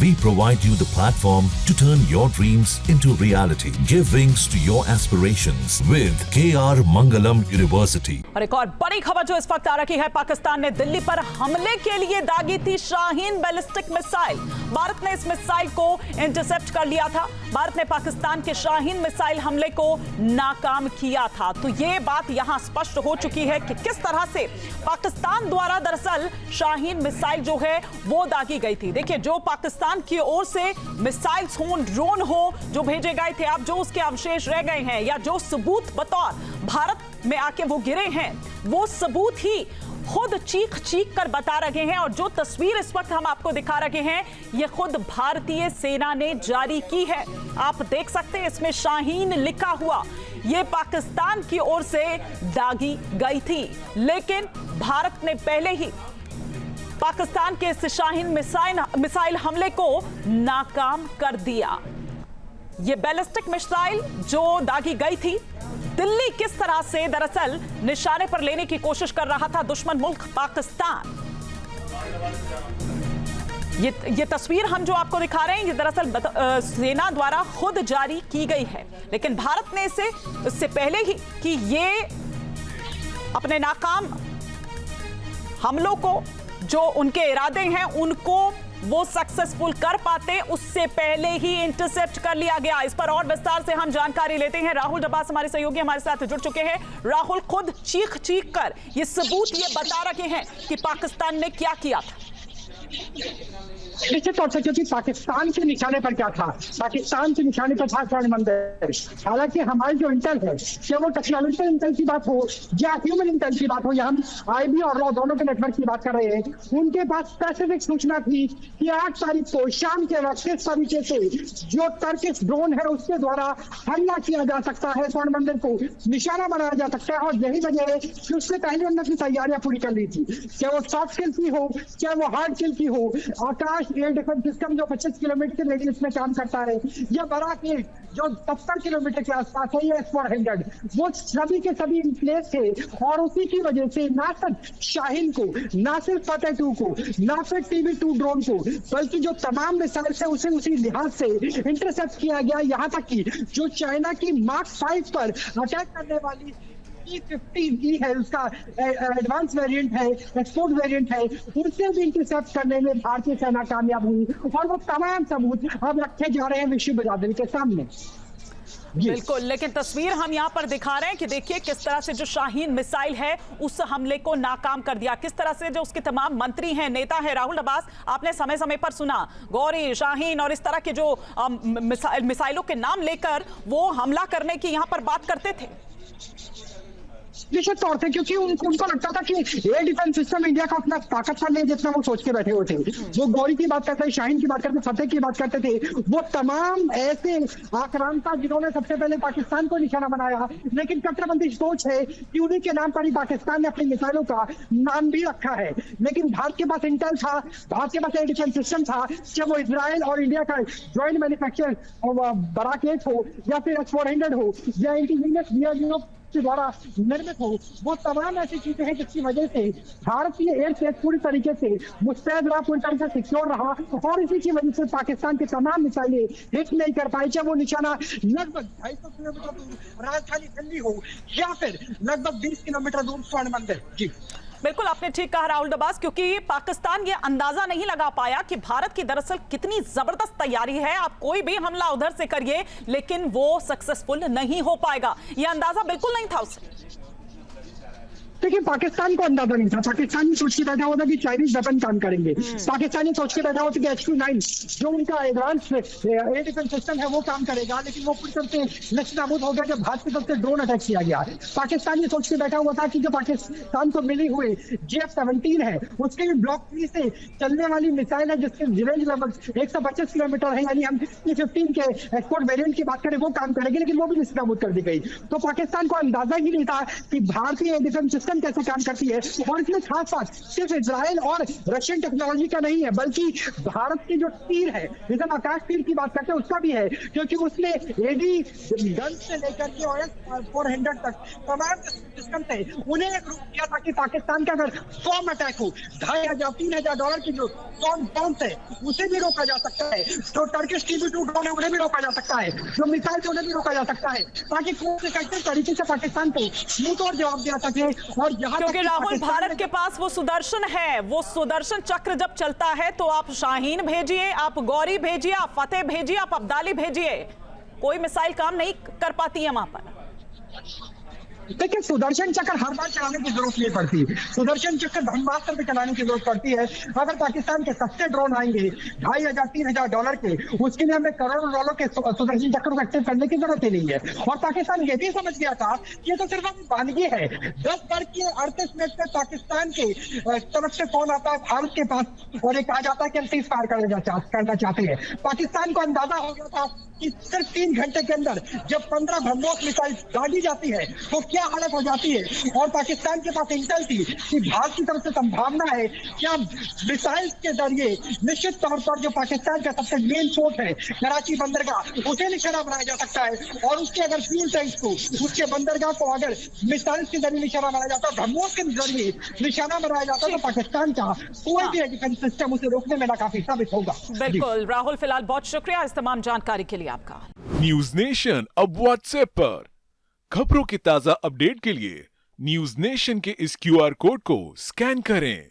We provide you the platform to turn your dreams into reality. Give wings to your aspirations with KR Mangalam University. और एक और बड़ी खबर जो इस वक्त आ रही है, पाकिस्तान ने दिल्ली पर हमले के लिए दागी थी शाहीन बैलिस्टिक मिसाइल। भारत ने इस मिसाइल को इंटरसेप्ट कर लिया था। भारत ने पाकिस्तान के शाहीन मिसाइल हमले को नाकाम किया था। तो ये बात यहां स्पष्ट हो चुकी है कि किस तरह से पाकिस्तान द्वारा दरअसल शाहीन मिसाइल जो है वो दागी गई थी। देखिए, जो पाकिस्तान की ओर से मिसाइल्स हो, ड्रोन हो जो भेजे गए थे, अब जो उसके अवशेष रह गए हैं या जो सबूत बतौर भारत में आके वो गिरे हैं, वो सबूत ही खुद चीख चीख कर बता रहे हैं। और जो तस्वीर इस वक्त हम आपको दिखा रहे हैं, ये खुद भारतीय सेना ने जारी की है। आप देख सकते हैं इसमें शाहीन लिखा हुआ, ये पाकिस्तान की ओर से दागी गई थी, लेकिन भारत ने पहले ही पाकिस्तान के इस शाहीन मिसाइल हमले को नाकाम कर दिया। ये बैलिस्टिक मिसाइल जो दागी गई थी, दिल्ली किस तरह से दरअसल निशाने पर लेने की कोशिश कर रहा था दुश्मन मुल्क पाकिस्तान। ये तस्वीर हम जो आपको दिखा रहे हैं, ये दरअसल सेना द्वारा खुद जारी की गई है, लेकिन भारत ने इससे पहले ही कि ये अपने नाकाम हमलों को, जो उनके इरादे हैं उनको वो सक्सेसफुल कर पाते, उससे पहले ही इंटरसेप्ट कर लिया गया। इस पर और विस्तार से हम जानकारी लेते हैं। राहुल डबास हमारे सहयोगी हमारे साथ जुड़ चुके हैं। राहुल, खुद चीख चीख कर ये सबूत ये बता रहे हैं कि पाकिस्तान ने क्या किया था। निश्चित तौर से, क्योंकि पाकिस्तान के निशाने पर क्या था, पाकिस्तान के निशाने पर था स्वर्ण मंदिर। हालांकि हमारी जो इंटेल है, चाहे वो टेक्नोलॉजिकल इंटेल की बात हो या ह्यूमन इंटेल की बात हो, या हम आईबी और रॉ दोनों के नेटवर्क की बात कर रहे हैं, उनके पास स्पेसिफिक सूचना थी कि 8 तारीख को शाम के वक्त इस तरीके से जो टर्किश ड्रोन है उसके द्वारा हमला किया जा सकता है, स्वर्ण मंदिर को निशाना बनाया जा सकता है। और यही वजह है कि उससे पहले उन्होंने अपनी तैयारियां पूरी कर ली थी, चाहे वो सॉफ्ट किल की हो, चाहे वो हार्ड किल की हो। आकाश एयर डिफेंस सिस्टम जो 25 किलोमीटर के रेडियस में काम करता है, या बराक जो 70 किलोमीटर के आसपास है, ये S-400, वो सभी के सभी इन प्लेस थे। और उसी की वजह से ना सिर्फ शाहीन को, ना सिर्फ फतेह 2 को, ना सिर्फ TB2 ड्रोन को, बल्कि जो तमाम मिसाइल है उसे उसी लिहाज से इंटरसेप्ट किया गया। यहाँ तक कि जो चाइना की मार्क 5 पर अटैक करने वाली E-15E है, उसका एडवांस वेरिएंट है, एक्सपोर्ट वेरिएंट है, उनसे भी इंटरसेप्ट करने में भारतीय सेना कामयाब हुई। और वो तमाम सबूत अब रखे जा रहे हैं विश्व बिरादरी के सामने। बिल्कुल, लेकिन तस्वीर हम यहाँ पर दिखा रहे हैं कि देखिए किस तरह से जो शाहीन मिसाइल है उस हमले को नाकाम कर दिया, किस तरह से जो उसके तमाम मंत्री हैं, नेता हैं। राहुल अब्बास, आपने समय समय पर सुना गौरी, शाहीन और इस तरह के जो मिसाइलों के नाम लेकर वो हमला करने की यहाँ पर बात करते थे। निश्चित तौर से, क्योंकि उनको लगता था कि एयर डिफेंस सिस्टम इंडिया का उतना ताकतवर नहीं जितना वो सोच के बैठे हुए थे। वो गौरी की बात करते थे, शाहीन की बात करते थे, फतेह की बात करते थे, वो तमाम ऐसे आक्रांता जिन्होंने सबसे पहले पाकिस्तान को निशाना बनाया। लेकिन कट्टरपंथी सोच है कि उन्हीं के नाम पर ही पाकिस्तान ने अपनी मिसाइलों का नाम भी रखा है। लेकिन भारत के पास इंटेल था, भारत के पास एयर डिफेंस सिस्टम था, चाहे वो इजराइल और इंडिया का ज्वाइंट मैन्युफैक्चर बराक 8 हो, या फिर S-400 हो, या इंडिजिनियस के द्वारा निर्मित हो, वो तमाम ऐसी चीजें हैं जिसकी वजह से भारतीय एयर स्पेस पूरी तरीके से मुस्तैद रहा, पूरी तरह से सिक्योर रहा। और इसी की वजह से पाकिस्तान के तमाम मिसाइलें हिट नहीं कर पाई, चाहे वो निशाना लगभग 250 किलोमीटर दूर राजधानी दिल्ली हो, या फिर लगभग 20 किलोमीटर दूर स्वर्ण मंदिर। जी बिल्कुल, आपने ठीक कहा राहुल डबास, क्योंकि पाकिस्तान ये अंदाजा नहीं लगा पाया कि भारत की दरअसल कितनी जबरदस्त तैयारी है। आप कोई भी हमला उधर से करिए, लेकिन वो सक्सेसफुल नहीं हो पाएगा, ये अंदाजा बिल्कुल नहीं था उसे। देखिए, पाकिस्तान को अंदाजा नहीं था। पाकिस्तान सोच के बैठा हुआ था कि चाइनीज वेपन काम करेंगे। पाकिस्तान सोच के बैठा हुआ था कि H-29 जो उनका एडवांस एयर डिफेंस सिस्टम है वो काम करेगा, लेकिन वो पूरी तरह से नष्ट-नाबूद हो गया जब भारत की तरफ से ड्रोन अटैक किया गया। पाकिस्तान ये सोच के बैठा हुआ था कि जो पाकिस्तान को मिली हुई JF-17 है, उसके भी ब्लॉक 3 से चलने वाली मिसाइल है, जिसकी रेंज लगभग 125 किलोमीटर है, यानी हम E-15 के एक्सपोर्ट वेरिएंट की बात करें वो काम करेगी, लेकिन वो भी नष्ट-नाबूद कर दी गई। तो पाकिस्तान को अंदाजा ही नहीं था कि भारतीय एयर डिफेंस सिस्टम सिस्टम कैसे काम करती है। और इसमें खास बात सिर्फ इजराइल और रशियन टेक्नोलॉजी का नहीं है, बल्कि भारत के जो तीर है, जैसे हम आकाश तीर की बात करते हैं, उसका भी है, क्योंकि उसने एडी गन से लेकर के OS-400 तक तमाम सिस्टम थे, उन्हें एक रूप दिया ताकि पाकिस्तान का अगर बॉम्ब अटैक हो, $2,500-3,000 की जो बॉम्ब है उसे भी रोका जा सकता है, जो टर्किश TB2 ड्रोन है उन्हें भी रोका जा सकता है, जो मिसाइल है उन्हें भी रोका जा सकता है, ताकि कोई इफेक्टिव तरीके से पाकिस्तान को मुंह तोड़ जवाब दिया सके। और यहाँ क्योंकि राहुल, भारत के पास वो सुदर्शन है, वो सुदर्शन चक्र जब चलता है तो आप शाहीन भेजिए, आप गौरी भेजिए, आप फतेह भेजिए, आप अब्दाली भेजिए, कोई मिसाइल काम नहीं कर पाती है वहां पर। देखिए, सुदर्शन चक्र हर बार चलाने की जरूरत नहीं पड़ती, सुदर्शन चक्र ब्रह्मास्त्र पे चलाने की जरूरत पड़ती है। अगर पाकिस्तान के सस्ते ड्रोन आएंगे $2,500-3,000 के, उसके लिए हमें करोड़ों डॉलर के सुदर्शन चक्र को एक्टिव करने की जरूरत ही नहीं है। और पाकिस्तान ये भी समझ गया था कि ये तो सिर्फ अपनी वानगी है। 10 बार की 38 मिनट में पाकिस्तान के तरफ से फोन आता है भारत के पास, और ये कहा जाता है कि हम सीज फायर करना चाहते हैं। पाकिस्तान को अंदाजा हो गया था कि सिर्फ 3 घंटे के अंदर जब 15 ब्रह्मोस मिसाइल दागी जाती है तो क्या हालत हो जाती है। और पाकिस्तान के पास इंटेल थी कि भारत की तरफ से संभावना है कि हम मिसाइल के जरिए निश्चित तौर पर जो पाकिस्तान का सबसे मेन पोर्ट है कराची बंदरगाह, उसे निशाना बनाया जा सकता है। और उसके अगर फ्यूल टैंक्स को, उसके बंदरगाह को अगर मिसाइल के जरिए निशाना बनाया जाता है, ब्रह्मोस के जरिए निशाना बनाया जाता है, तो पाकिस्तान का कोई भी डिफेंस सिस्टम उसे रोकने में नाकाफी साबित होगा। बिल्कुल राहुल, फिलहाल बहुत शुक्रिया इस तमाम जानकारी के लिए आपका। न्यूज नेशन अब व्हाट्सएप पर खबरों की ताजा अपडेट के लिए न्यूज नेशन के इस QR कोड को स्कैन करें।